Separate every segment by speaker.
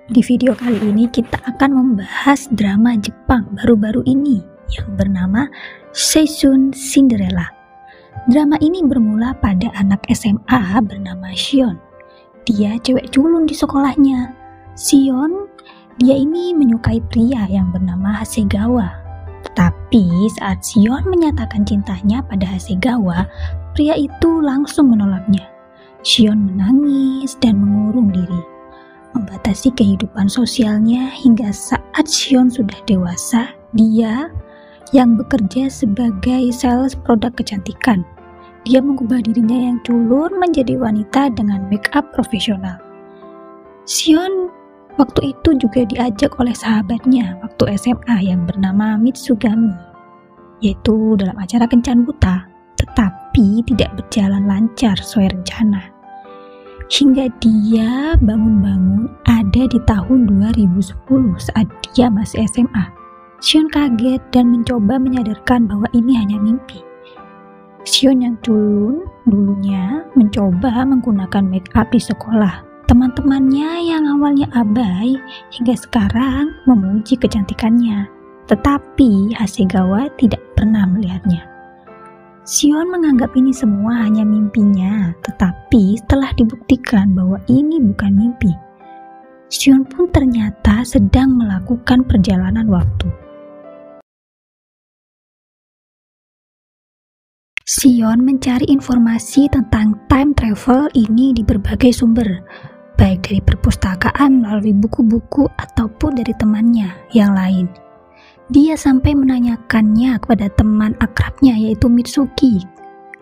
Speaker 1: Di video kali ini kita akan membahas drama Jepang baru-baru ini yang bernama Seishun Cinderella. Drama ini bermula pada anak SMA bernama Shion. Dia cewek culun di sekolahnya. Shion, dia ini menyukai pria yang bernama Hasegawa. Tetapi saat Shion menyatakan cintanya pada Hasegawa, pria itu langsung menolaknya. Shion menangis dan mengurung diri, membatasi kehidupan sosialnya hingga saat Shion sudah dewasa, dia yang bekerja sebagai sales produk kecantikan. Dia mengubah dirinya yang culun menjadi wanita dengan make up profesional. Shion waktu itu juga diajak oleh sahabatnya waktu SMA yang bernama Mitsugami, yaitu dalam acara kencan buta, tetapi tidak berjalan lancar sesuai rencana. Hingga dia bangun-bangun ada di tahun 2010 saat dia masih SMA. Shion kaget dan mencoba menyadarkan bahwa ini hanya mimpi. Shion yang culun dulunya mencoba menggunakan make up di sekolah. Teman-temannya yang awalnya abai hingga sekarang memuji kecantikannya. Tetapi Hasegawa tidak pernah melihatnya. Shion menganggap ini semua hanya mimpinya, tetapi setelah dibuktikan bahwa ini bukan mimpi, Shion pun ternyata sedang melakukan perjalanan waktu. Shion mencari informasi tentang time travel ini di berbagai sumber, baik dari perpustakaan melalui buku-buku ataupun dari temannya yang lain. Dia sampai menanyakannya kepada teman akrabnya yaitu Mitsuki,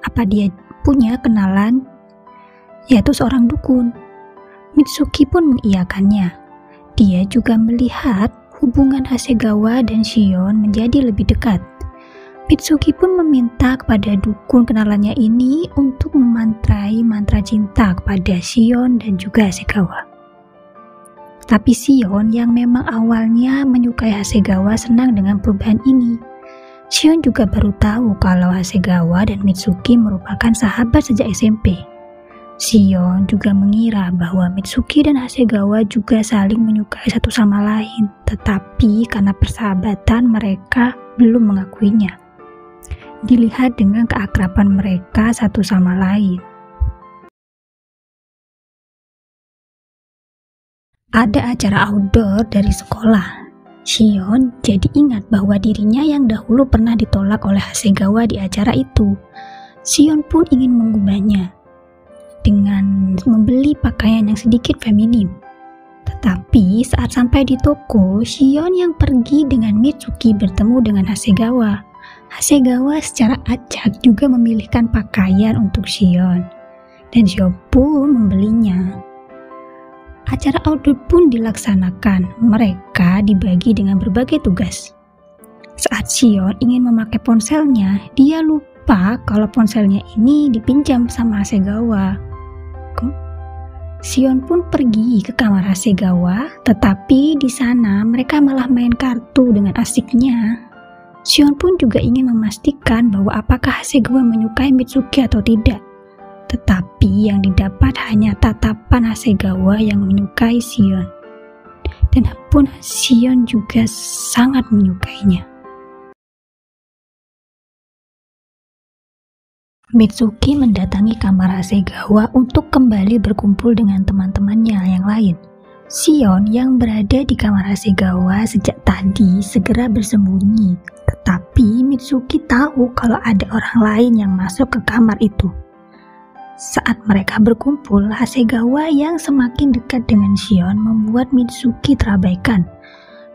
Speaker 1: apa dia punya kenalan yaitu seorang dukun. Mitsuki pun mengiyakannya. Dia juga melihat hubungan Hasegawa dan Shion menjadi lebih dekat. Mitsuki pun meminta kepada dukun kenalannya ini untuk memantrai mantra cinta kepada Shion dan juga Hasegawa. Tapi Shion yang memang awalnya menyukai Hasegawa senang dengan perubahan ini. Shion juga baru tahu kalau Hasegawa dan Mitsuki merupakan sahabat sejak SMP. Shion juga mengira bahwa Mitsuki dan Hasegawa juga saling menyukai satu sama lain, tetapi karena persahabatan mereka belum mengakuinya. Dilihat dengan keakraban mereka satu sama lain. Ada acara outdoor dari sekolah. Shion jadi ingat bahwa dirinya yang dahulu pernah ditolak oleh Hasegawa di acara itu. Shion pun ingin mengubahnya dengan membeli pakaian yang sedikit feminim. Tetapi saat sampai di toko, Shion yang pergi dengan Mitsuki bertemu dengan Hasegawa. Hasegawa secara acak juga memilihkan pakaian untuk Shion, dan Shion pun membelinya. Acara outdoor pun dilaksanakan. Mereka dibagi dengan berbagai tugas. Saat Shion ingin memakai ponselnya, dia lupa kalau ponselnya ini dipinjam sama Hasegawa. Shion pun pergi ke kamar Hasegawa, tetapi di sana mereka malah main kartu dengan asiknya. Shion pun juga ingin memastikan bahwa apakah Hasegawa menyukai Mitsuki atau tidak. Tetapi yang didapat hanya tatapan Hasegawa yang menyukai Shion. Dan pun Shion juga sangat menyukainya. Mitsuki mendatangi kamar Hasegawa untuk kembali berkumpul dengan teman-temannya yang lain. Shion yang berada di kamar Hasegawa sejak tadi segera bersembunyi. Tetapi Mitsuki tahu kalau ada orang lain yang masuk ke kamar itu. Saat mereka berkumpul, Hasegawa yang semakin dekat dengan Shion membuat Mitsuki terabaikan.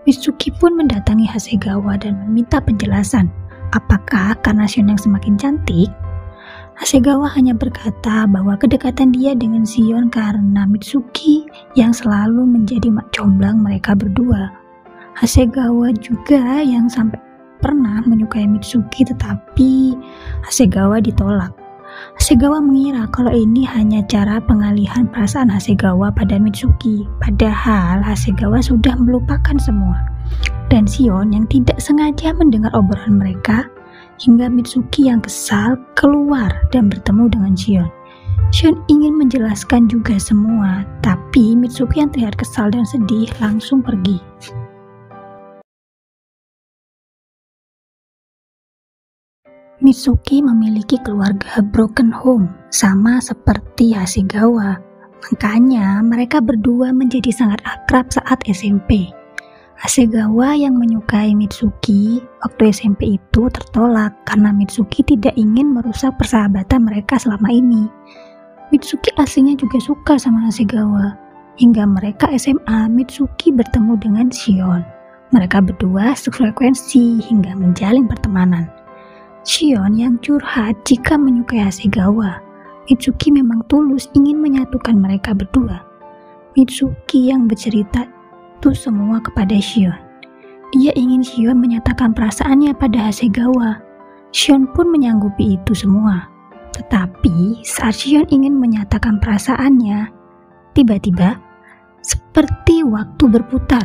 Speaker 1: Mitsuki pun mendatangi Hasegawa dan meminta penjelasan. Apakah karena Shion yang semakin cantik? Hasegawa hanya berkata bahwa kedekatan dia dengan Shion karena Mitsuki yang selalu menjadi mak comblang mereka berdua. Hasegawa juga yang sampai pernah menyukai Mitsuki, tetapi Hasegawa ditolak. Hasegawa mengira kalau ini hanya cara pengalihan perasaan Hasegawa pada Mitsuki, padahal Hasegawa sudah melupakan semua. Dan Shion yang tidak sengaja mendengar obrolan mereka, hingga Mitsuki yang kesal keluar dan bertemu dengan Shion. Shion ingin menjelaskan juga semua, tapi Tapi Mitsuki yang terlihat kesal dan sedih langsung pergi. Mitsuki memiliki keluarga broken home, sama seperti Hasegawa. Makanya mereka berdua menjadi sangat akrab saat SMP. Hasegawa yang menyukai Mitsuki waktu SMP itu tertolak karena Mitsuki tidak ingin merusak persahabatan mereka selama ini. Mitsuki aslinya juga suka sama Hasegawa. Hingga mereka SMA, Mitsuki bertemu dengan Shion. Mereka berdua sefrekuensi hingga menjalin pertemanan. Shion yang curhat jika menyukai Hasegawa. Mitsuki memang tulus ingin menyatukan mereka berdua. Mitsuki yang bercerita itu semua kepada Shion. Dia ingin Shion menyatakan perasaannya pada Hasegawa. Shion pun menyanggupi itu semua. Tetapi saat Shion ingin menyatakan perasaannya, tiba-tiba seperti waktu berputar.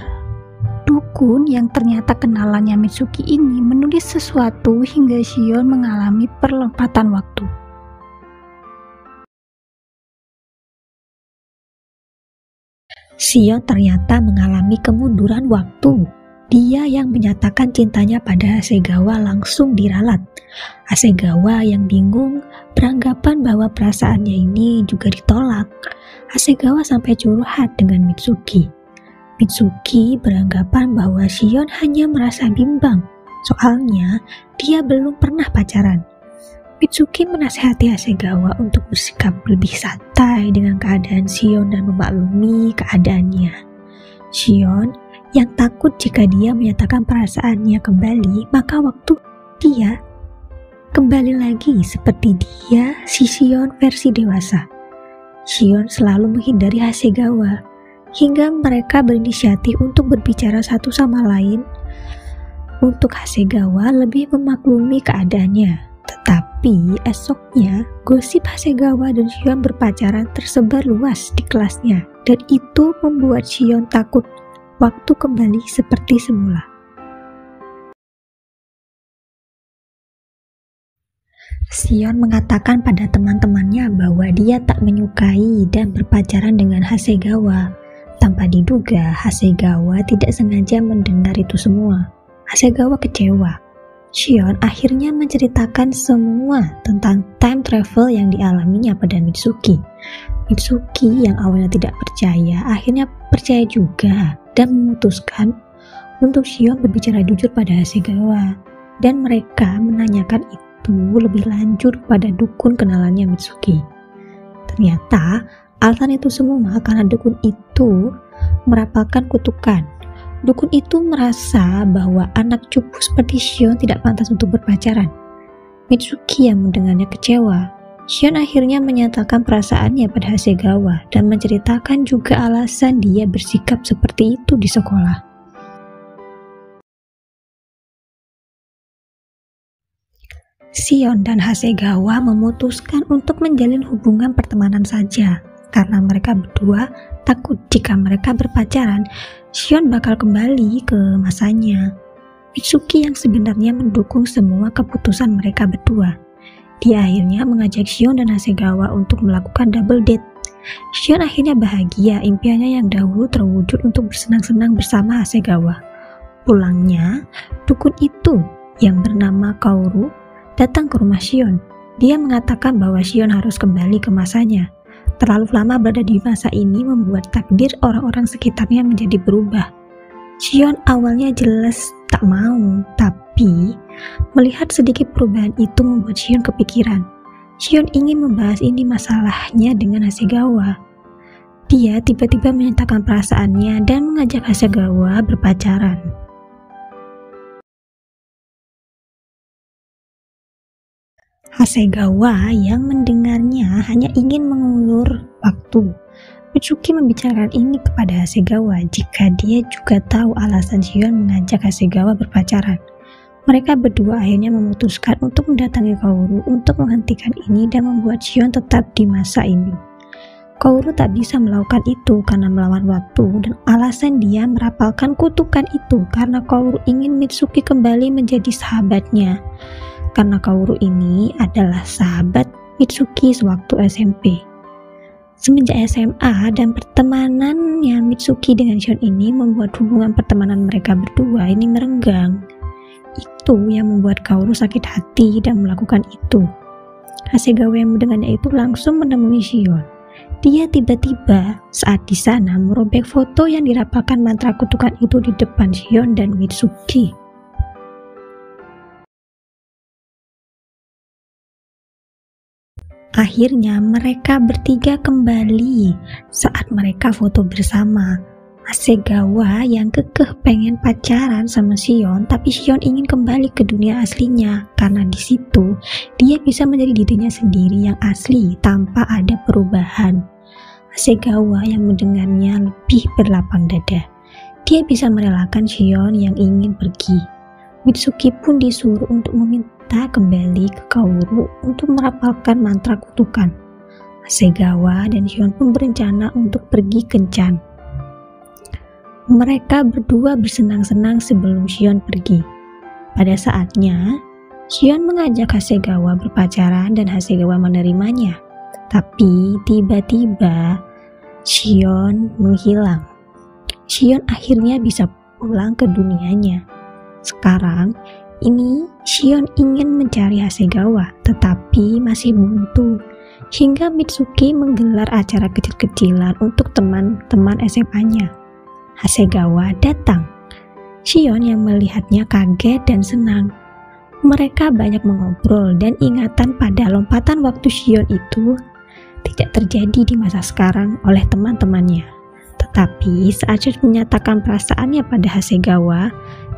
Speaker 1: Dukun yang ternyata kenalannya Mitsuki ini menulis sesuatu hingga Shion mengalami perlompatan waktu. Shion ternyata mengalami kemunduran waktu. Dia yang menyatakan cintanya pada Hasegawa langsung diralat. Hasegawa yang bingung beranggapan bahwa perasaannya ini juga ditolak. Hasegawa sampai curhat dengan Mitsuki. Mitsuki beranggapan bahwa Shion hanya merasa bimbang, soalnya dia belum pernah pacaran. Mitsuki menasihati Hasegawa untuk bersikap lebih santai dengan keadaan Shion dan memaklumi keadaannya. Shion yang takut jika dia menyatakan perasaannya kembali, maka waktu dia kembali lagi seperti dia, si Shion versi dewasa. Shion selalu menghindari Hasegawa, hingga mereka berinisiatif untuk berbicara satu sama lain untuk Hasegawa lebih memaklumi keadaannya. Tetapi esoknya, gosip Hasegawa dan Shion berpacaran tersebar luas di kelasnya, dan itu membuat Shion takut waktu kembali seperti semula. Shion mengatakan pada teman-temannya bahwa dia tak menyukai dan berpacaran dengan Hasegawa. Tanpa diduga, Hasegawa tidak sengaja mendengar itu semua. Hasegawa kecewa. Shion akhirnya menceritakan semua tentang time travel yang dialaminya pada Mitsuki. Mitsuki yang awalnya tidak percaya, akhirnya percaya juga dan memutuskan untuk Shion berbicara jujur pada Hasegawa. Dan mereka menanyakan itu lebih lanjut pada dukun kenalannya Mitsuki. Ternyata alasan itu semua karena dukun itu merapalkan kutukan. Dukun itu merasa bahwa anak cupu seperti Shion tidak pantas untuk berpacaran. Mitsuki yang mendengarnya kecewa. Shion akhirnya menyatakan perasaannya pada Hasegawa dan menceritakan juga alasan dia bersikap seperti itu di sekolah. Shion dan Hasegawa memutuskan untuk menjalin hubungan pertemanan saja karena mereka berdua takut jika mereka berpacaran, Shion bakal kembali ke masanya. Mitsuki yang sebenarnya mendukung semua keputusan mereka berdua. Dia akhirnya mengajak Shion dan Hasegawa untuk melakukan double date. Shion akhirnya bahagia, impiannya yang dahulu terwujud untuk bersenang-senang bersama Hasegawa. Pulangnya, dukun itu yang bernama Kaoru datang ke rumah Shion. Dia mengatakan bahwa Shion harus kembali ke masanya. Terlalu lama berada di masa ini membuat takdir orang-orang sekitarnya menjadi berubah. Shion awalnya jelas tak mau, tapi melihat sedikit perubahan itu membuat Shion kepikiran. Shion ingin membahas ini masalahnya dengan Hasegawa. Dia tiba-tiba menyatakan perasaannya dan mengajak Hasegawa berpacaran. Hasegawa yang mendengarnya hanya ingin mengulur waktu. Mitsuki membicarakan ini kepada Hasegawa jika dia juga tahu alasan Shion mengajak Hasegawa berpacaran. Mereka berdua akhirnya memutuskan untuk mendatangi Kaoru untuk menghentikan ini dan membuat Shion tetap di masa ini. Kaoru tak bisa melakukan itu karena melawan waktu dan alasan dia merapalkan kutukan itu karena Kaoru ingin Mitsuki kembali menjadi sahabatnya. Karena Kaoru ini adalah sahabat Mitsuki sewaktu SMP. Semenjak SMA dan pertemanannya Mitsuki dengan Shion ini membuat hubungan pertemanan mereka berdua ini merenggang. Itu yang membuat Kaoru sakit hati dan melakukan itu. Hasegawa yang mendengarnya itu langsung menemui Shion. Dia tiba-tiba saat di sana merobek foto yang dirapalkan mantra kutukan itu di depan Shion dan Mitsuki. Akhirnya mereka bertiga kembali saat mereka foto bersama. Hasegawa yang kekeh pengen pacaran sama Shion, tapi Shion ingin kembali ke dunia aslinya karena di situ dia bisa menjadi dirinya sendiri yang asli tanpa ada perubahan. Hasegawa yang mendengarnya lebih berlapang dada. Dia bisa merelakan Shion yang ingin pergi. Mitsuki pun disuruh untuk meminta kembali ke Kaoru untuk merapalkan mantra kutukan. Hasegawa dan Shion pun berencana untuk pergi kencan. Mereka berdua bersenang-senang sebelum Shion pergi. Pada saatnya, Shion mengajak Hasegawa berpacaran dan Hasegawa menerimanya. Tapi tiba-tiba Shion menghilang. Shion akhirnya bisa pulang ke dunianya. Sekarang ini Shion ingin mencari Hasegawa, tetapi masih buntu. Hingga Mitsuki menggelar acara kecil-kecilan untuk teman-teman SMA-nya. Hasegawa datang. Shion yang melihatnya kaget dan senang. Mereka banyak mengobrol dan ingatan pada lompatan waktu Shion itu tidak terjadi di masa sekarang oleh teman-temannya. Tetapi saat Shion menyatakan perasaannya pada Hasegawa,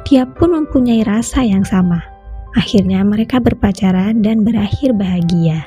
Speaker 1: dia pun mempunyai rasa yang sama. Akhirnya mereka berpacaran dan berakhir bahagia.